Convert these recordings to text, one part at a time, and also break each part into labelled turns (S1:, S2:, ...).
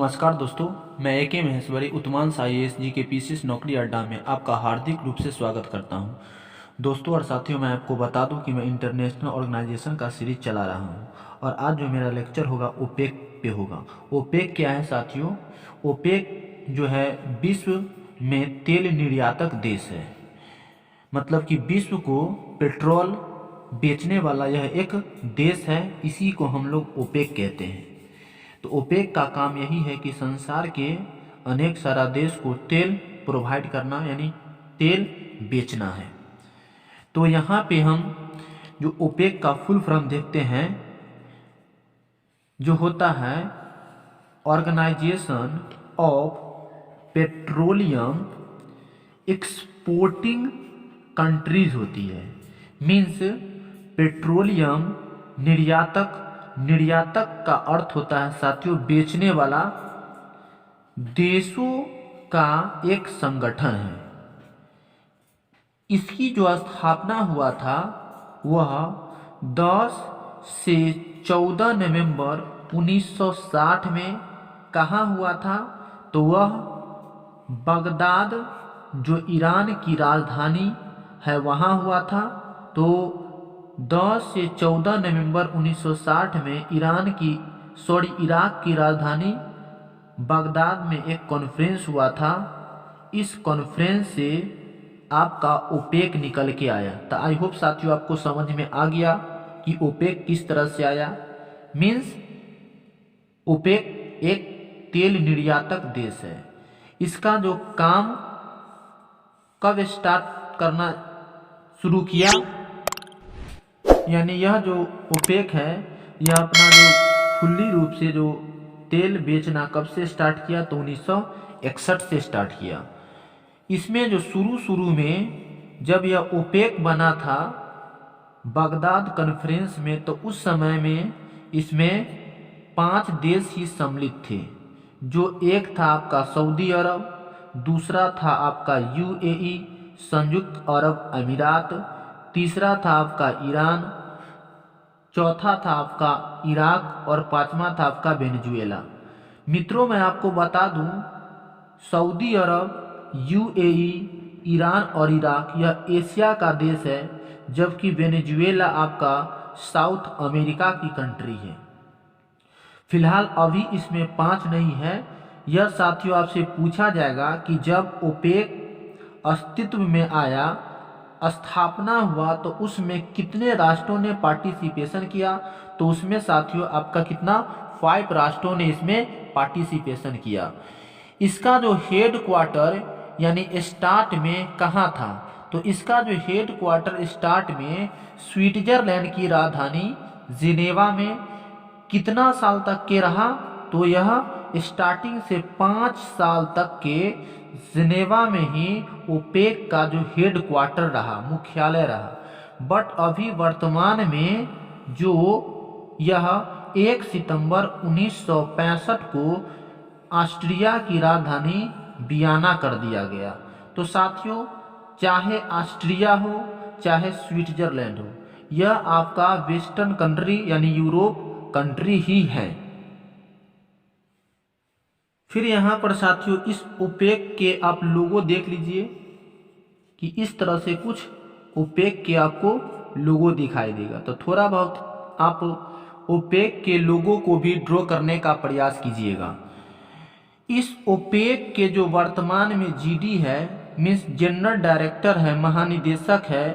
S1: नमस्कार दोस्तों, मैं AK महेश्वरी उत्मांस IAS जी के पीसीएस नौकरी अड्डा में आपका हार्दिक रूप से स्वागत करता हूं। दोस्तों और साथियों, मैं आपको बता दूं कि मैं इंटरनेशनल ऑर्गेनाइजेशन का सीरीज चला रहा हूं और आज जो मेरा लेक्चर होगा ओपेक पे होगा। ओपेक क्या है साथियों? ओपेक जो है विश्व में तेल निर्यातक देश है। मतलब कि विश्व को पेट्रोल बेचने वाला यह एक देश है, इसी को हम लोग ओपेक कहते हैं। तो ओपेक का काम यही है कि संसार के अनेक सारा देश को तेल प्रोवाइड करना, यानी तेल बेचना है। तो यहाँ पे हम जो ओपेक का फुल फॉर्म देखते हैं, जो होता है organisation of petroleum exporting countries होती है। मीन्स पेट्रोलियम निर्यातक, निर्यातक का अर्थ होता है साथियों बेचने वाला, देशों का एक संगठन है। इसकी जो स्थापना हुआ था वह 10 से 14 नवंबर 1960 में कहाँ हुआ था? तो वह बगदाद जो ईरान की राजधानी है वहाँ हुआ था। तो 10 से 14 नवंबर 1960 में इराक की राजधानी बगदाद में एक कॉन्फ्रेंस हुआ था। इस कॉन्फ्रेंस से आपका ओपेक निकल के आया। तो आई होप साथियों आपको समझ में आ गया कि ओपेक किस तरह से आया। मीन्स ओपेक एक तेल निर्यातक देश है। इसका जो काम कब स्टार्ट करना शुरू किया, यानी यह जो ओपेक है यह अपना जो फुल्ली रूप से जो तेल बेचना कब से स्टार्ट किया? तो 1961 से स्टार्ट किया। इसमें जो शुरू में जब यह ओपेक बना था बगदाद कॉन्फ्रेंस में, तो उस समय में इसमें 5 देश ही सम्मिलित थे। जो एक था आपका सऊदी अरब, दूसरा था आपका UAE संयुक्त अरब अमीरात, तीसरा था आपका ईरान, चौथा था आपका इराक और पांचवा था आपका वेनेजुएला। मित्रों मैं आपको बता दूं, सऊदी अरब, UAE, ईरान और इराक यह एशिया का देश है, जबकि वेनेजुएला आपका साउथ अमेरिका की कंट्री है। फिलहाल अभी इसमें 5 नहीं है। यह साथियों आपसे पूछा जाएगा कि जब ओपेक अस्तित्व में आया, स्थापना हुआ, तो उसमें कितने राष्ट्रों ने पार्टिसिपेशन किया? तो उसमें साथियों आपका कितना? 5 राष्ट्रों ने इसमें पार्टिसिपेशन किया। इसका जो हेड क्वार्टर यानी स्टार्ट में कहाँ था? तो इसका जो हेड क्वार्टर स्टार्ट में स्विट्जरलैंड की राजधानी जिनेवा में कितना साल तक के रहा? तो यह स्टार्टिंग से 5 साल तक के जिनेवा में ही ओपेक का जो हेड क्वार्टर रहा, मुख्यालय रहा। बट अभी वर्तमान में जो यह 1 सितंबर 1965 को ऑस्ट्रिया की राजधानी वियना कर दिया गया। तो साथियों चाहे ऑस्ट्रिया हो चाहे स्विट्जरलैंड हो, यह आपका वेस्टर्न कंट्री यानी यूरोप कंट्री ही है। फिर यहाँ पर साथियों इस ओपेक के आप लोगो देख लीजिए कि इस तरह से कुछ ओपेक के आपको लोगो दिखाई देगा। तो थोड़ा बहुत आप ओपेक के लोगो को भी ड्रॉ करने का प्रयास कीजिएगा। इस ओपेक के जो वर्तमान में GD है, मीन्स जनरल डायरेक्टर है, महानिदेशक है,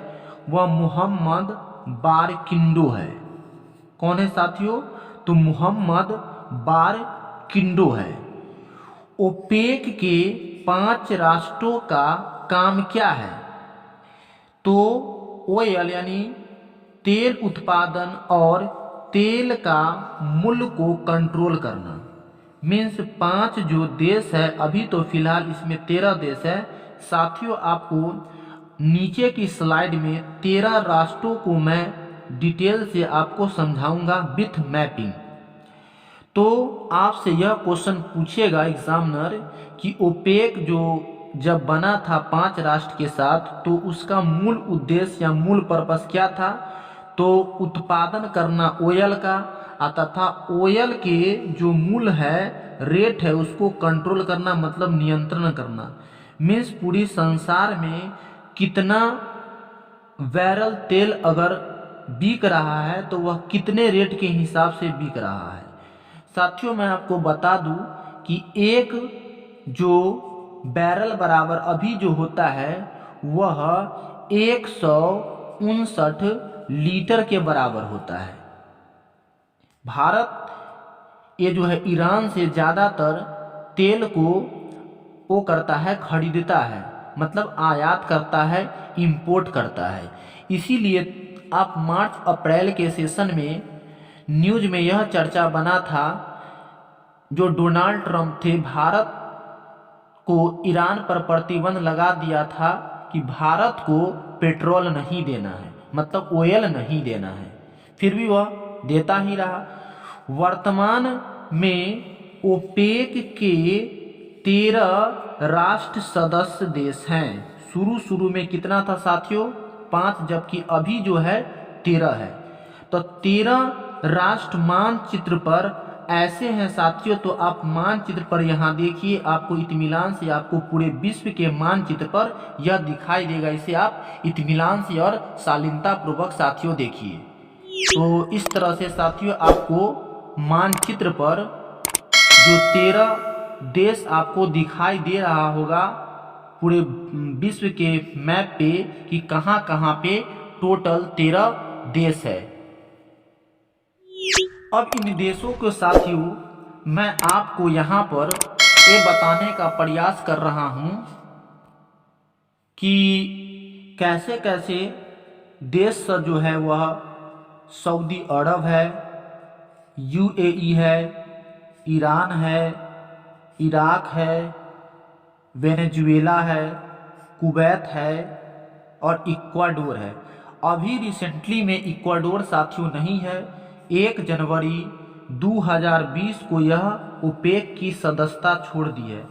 S1: वह मोहम्मद बारकिंडो है। कौन है साथियों? तो मोहम्मद बारकिंडो है। ओपेक के 5 राष्ट्रों का काम क्या है? तो ऑयल यानी तेल उत्पादन और तेल का मूल्य को कंट्रोल करना। मीन्स 5 जो देश है, अभी तो फिलहाल इसमें 13 देश है साथियों। आपको नीचे की स्लाइड में 13 राष्ट्रों को मैं डिटेल से आपको समझाऊंगा विथ मैपिंग। तो आपसे यह क्वेश्चन पूछेगा एग्जामिनर कि ओपेक जो जब बना था 5 राष्ट्र के साथ, तो उसका मूल उद्देश्य या मूल पर्पस क्या था? तो उत्पादन करना ऑयल का आता था। ओयल के जो मूल्य है, रेट है, उसको कंट्रोल करना मतलब नियंत्रण करना। मीन्स पूरी संसार में कितना बैरल तेल अगर बिक रहा है तो वह कितने रेट के हिसाब से बिक रहा है। साथियों मैं आपको बता दूं कि एक जो बैरल बराबर अभी जो होता है वह 159 लीटर के बराबर होता है। भारत ये जो है ईरान से ज़्यादातर तेल को वो करता है, खरीदता है, मतलब आयात करता है, इंपोर्ट करता है। इसीलिए आप मार्च अप्रैल के सेशन में न्यूज़ में यह चर्चा बना था, जो डोनाल्ड ट्रंप थे भारत को ईरान पर प्रतिबंध लगा दिया था कि भारत को पेट्रोल नहीं देना है, मतलब ऑयल नहीं देना है, फिर भी वह देता ही रहा। वर्तमान में ओपेक के 13 राष्ट्र सदस्य देश हैं। शुरू में कितना था साथियों? 5, जबकि अभी जो है 13 है। तो 13 राष्ट्र मानचित्र पर ऐसे हैं साथियों। तो आप मानचित्र पर यहाँ देखिए, आपको इत्मीनान से आपको पूरे विश्व के मानचित्र पर यह दिखाई देगा। इसे आप इत्मीनान से और शालीनता पूर्वक साथियों देखिए। तो इस तरह से साथियों आपको मानचित्र पर जो 13 देश आपको दिखाई दे रहा होगा पूरे विश्व के मैप पे कि कहाँ कहाँ पे टोटल 13 देश है। अब इन देशों के साथियों मैं आपको यहाँ पर ये बताने का प्रयास कर रहा हूँ कि कैसे कैसे देश जो है वह सऊदी अरब है, यूएई है, ईरान है, इराक है, वेनेजुएला है, कुवैत है और इक्वाडोर है। अभी रिसेंटली में इक्वाडोर साथियों नहीं है। 1 जनवरी 2020 को यह ओपेक की सदस्यता छोड़ दी है।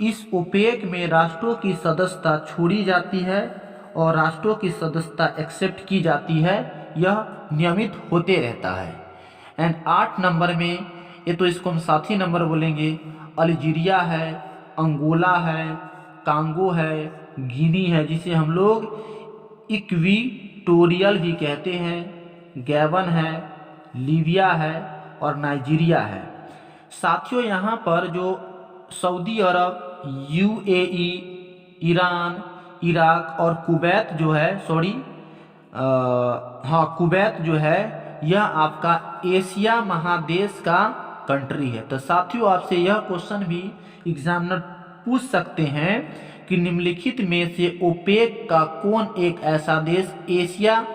S1: इस ओपेक में राष्ट्रों की सदस्यता छोड़ी जाती है और राष्ट्रों की सदस्यता एक्सेप्ट की जाती है। यह नियमित होते रहता है। एंड 8 नंबर में, ये तो इसको हम साथी नंबर बोलेंगे, अल्जीरिया है, अंगोला है, कांगो है, गिनी है जिसे हम लोग इक्वेटोरियल भी कहते हैं, गैबन है, लीबिया है और नाइजीरिया है। साथियों यहाँ पर जो सऊदी अरब, यूएई, ईरान, इराक और कुवैत जो है, कुवैत जो है, यह आपका एशिया महादेश का कंट्री है। तो साथियों आपसे यह क्वेश्चन भी एग्जामिनर पूछ सकते हैं कि निम्नलिखित में से ओपेक का कौन एक ऐसा देश एशिया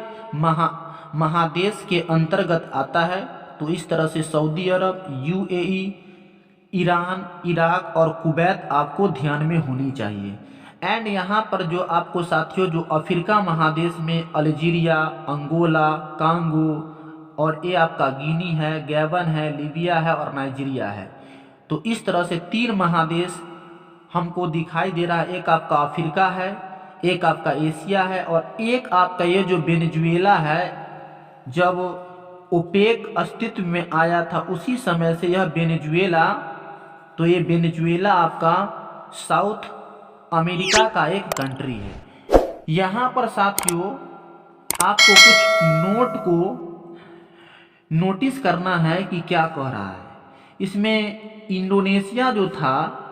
S1: महादेश के अंतर्गत आता है? तो इस तरह से सऊदी अरब, यूएई, ईरान, इराक और कुवैत आपको ध्यान में होनी चाहिए। एंड यहाँ पर जो आपको साथियों जो अफ्रीका महादेश में अल्जीरिया, अंगोला, कांगो और ये आपका गिनी है, गैबन है, लीबिया है और नाइजीरिया है। तो इस तरह से 3 महादेश हमको दिखाई दे रहा है। एक आपका अफ्रीका है, एक आपका एशिया है और एक आपका ये जो वेनेजुएला है। जब ओपेक अस्तित्व में आया था उसी समय से यह वेनेजुएला, तो ये वेनेजुएला आपका साउथ अमेरिका का एक कंट्री है। यहाँ पर साथियों आपको कुछ नोट को नोटिस करना है कि क्या कह रहा है। इसमें इंडोनेशिया जो था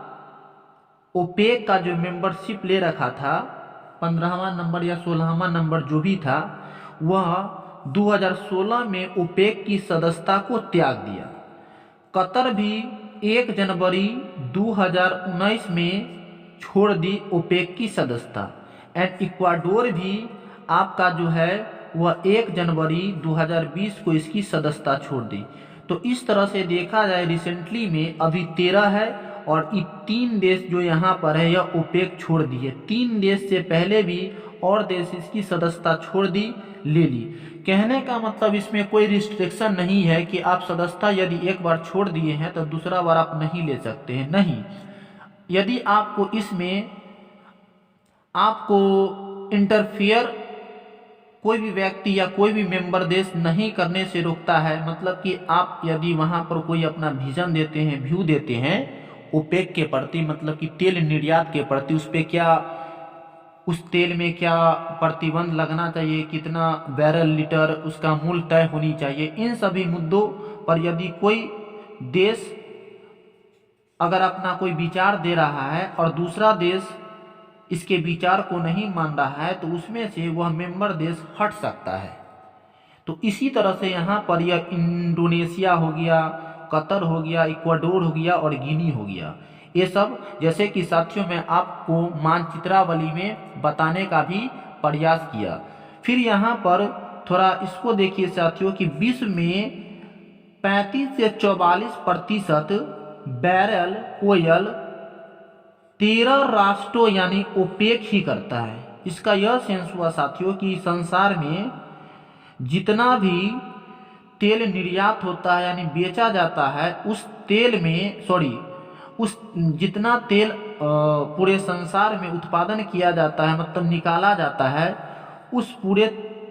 S1: ओपेक का जो मेंबरशिप ले रखा था, 15वां नंबर या 16वां नंबर जो भी था, वह 2016 में ओपेक की सदस्यता को त्याग दिया। कतर भी 1 जनवरी 2019 में छोड़ दी ओपेक की सदस्यता। एंड इक्वाडोर भी आपका जो है वह 1 जनवरी 2020 को इसकी सदस्यता छोड़ दी। तो इस तरह से देखा जाए रिसेंटली में अभी 13 है और ये 3 देश जो यहाँ पर है यह ओपेक छोड़ दिए। 3 देश से पहले भी और देश इसकी सदस्यता छोड़ दी, ले ली। कहने का मतलब इसमें कोई रिस्ट्रिक्शन नहीं है कि आप सदस्यता यदि एक बार छोड़ दिए हैं तो दूसरा बार आप नहीं ले सकते हैं, नहीं। यदि आपको इसमें आपको इंटरफेयर कोई भी व्यक्ति या कोई भी मेंबर देश नहीं करने से रोकता है। मतलब कि आप यदि वहां पर कोई अपना विजन देते हैं, व्यू देते हैं ओपेक के प्रति, मतलब कि तेल निर्यात के प्रति, उस पे क्या, उस तेल में क्या प्रतिबंध लगना चाहिए, कितना बैरल लीटर उसका मूल्य तय होनी चाहिए, इन सभी मुद्दों पर यदि कोई देश अगर अपना कोई विचार दे रहा है और दूसरा देश इसके विचार को नहीं मान रहा है तो उसमें से वह मेंबर देश हट सकता है। तो इसी तरह से यहाँ पर यह इंडोनेशिया हो गया, कतर हो गया, इक्वाडोर हो गया और गिनी हो गया, ये सब जैसे कि साथियों मैं आपको मानचित्रावली में बताने का भी प्रयास किया। फिर यहाँ पर थोड़ा इसको देखिए साथियों कि विश्व में 35 से 44% बैरल ऑयल 13 राष्ट्रों यानी ओपेक ही करता है। इसका यह सेंस हुआ साथियों कि संसार में जितना भी तेल निर्यात होता है यानी बेचा जाता है, उस तेल में उस जितना तेल पूरे संसार में उत्पादन किया जाता है, मतलब निकाला जाता है, उस पूरे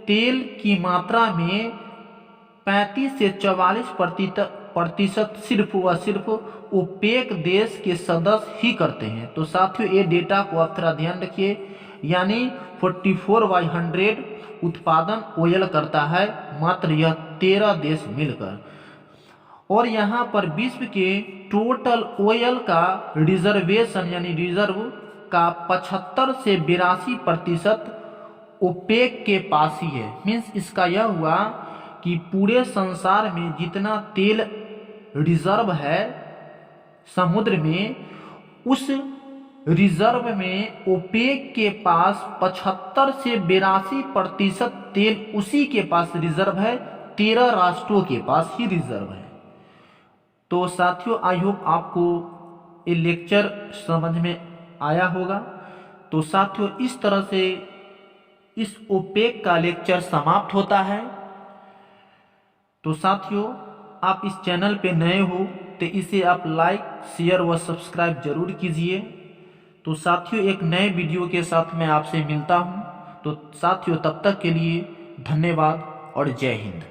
S1: तेल की मात्रा में 35 से 44% सिर्फ व सिर्फ ओपेक देश के सदस्य ही करते हैं। तो साथियों ये डेटा को आप थोड़ा ध्यान रखिए, यानी 44/100 उत्पादन ऑयल करता है मात्र यह 13 देश मिलकर। और यहाँ पर विश्व के टोटल ऑयल का रिजर्वेशन यानी रिजर्व का 75 से 82% ओपेक के पास ही है। मीन्स इसका यह हुआ कि पूरे संसार में जितना तेल रिजर्व है समुद्र में, उस रिजर्व में ओपेक के पास 75 से 82% तेल उसी के पास रिजर्व है, 13 राष्ट्रों के पास ही रिजर्व है। तो साथियों आई होप आपको ये लेक्चर समझ में आया होगा। तो साथियों इस तरह से इस ओपेक का लेक्चर समाप्त होता है। तो साथियों आप इस चैनल पे नए हो तो इसे आप लाइक, शेयर व सब्सक्राइब जरूर कीजिए। तो साथियों एक नए वीडियो के साथ मैं आपसे मिलता हूं। तो साथियों तब तक के लिए धन्यवाद और जय हिंद।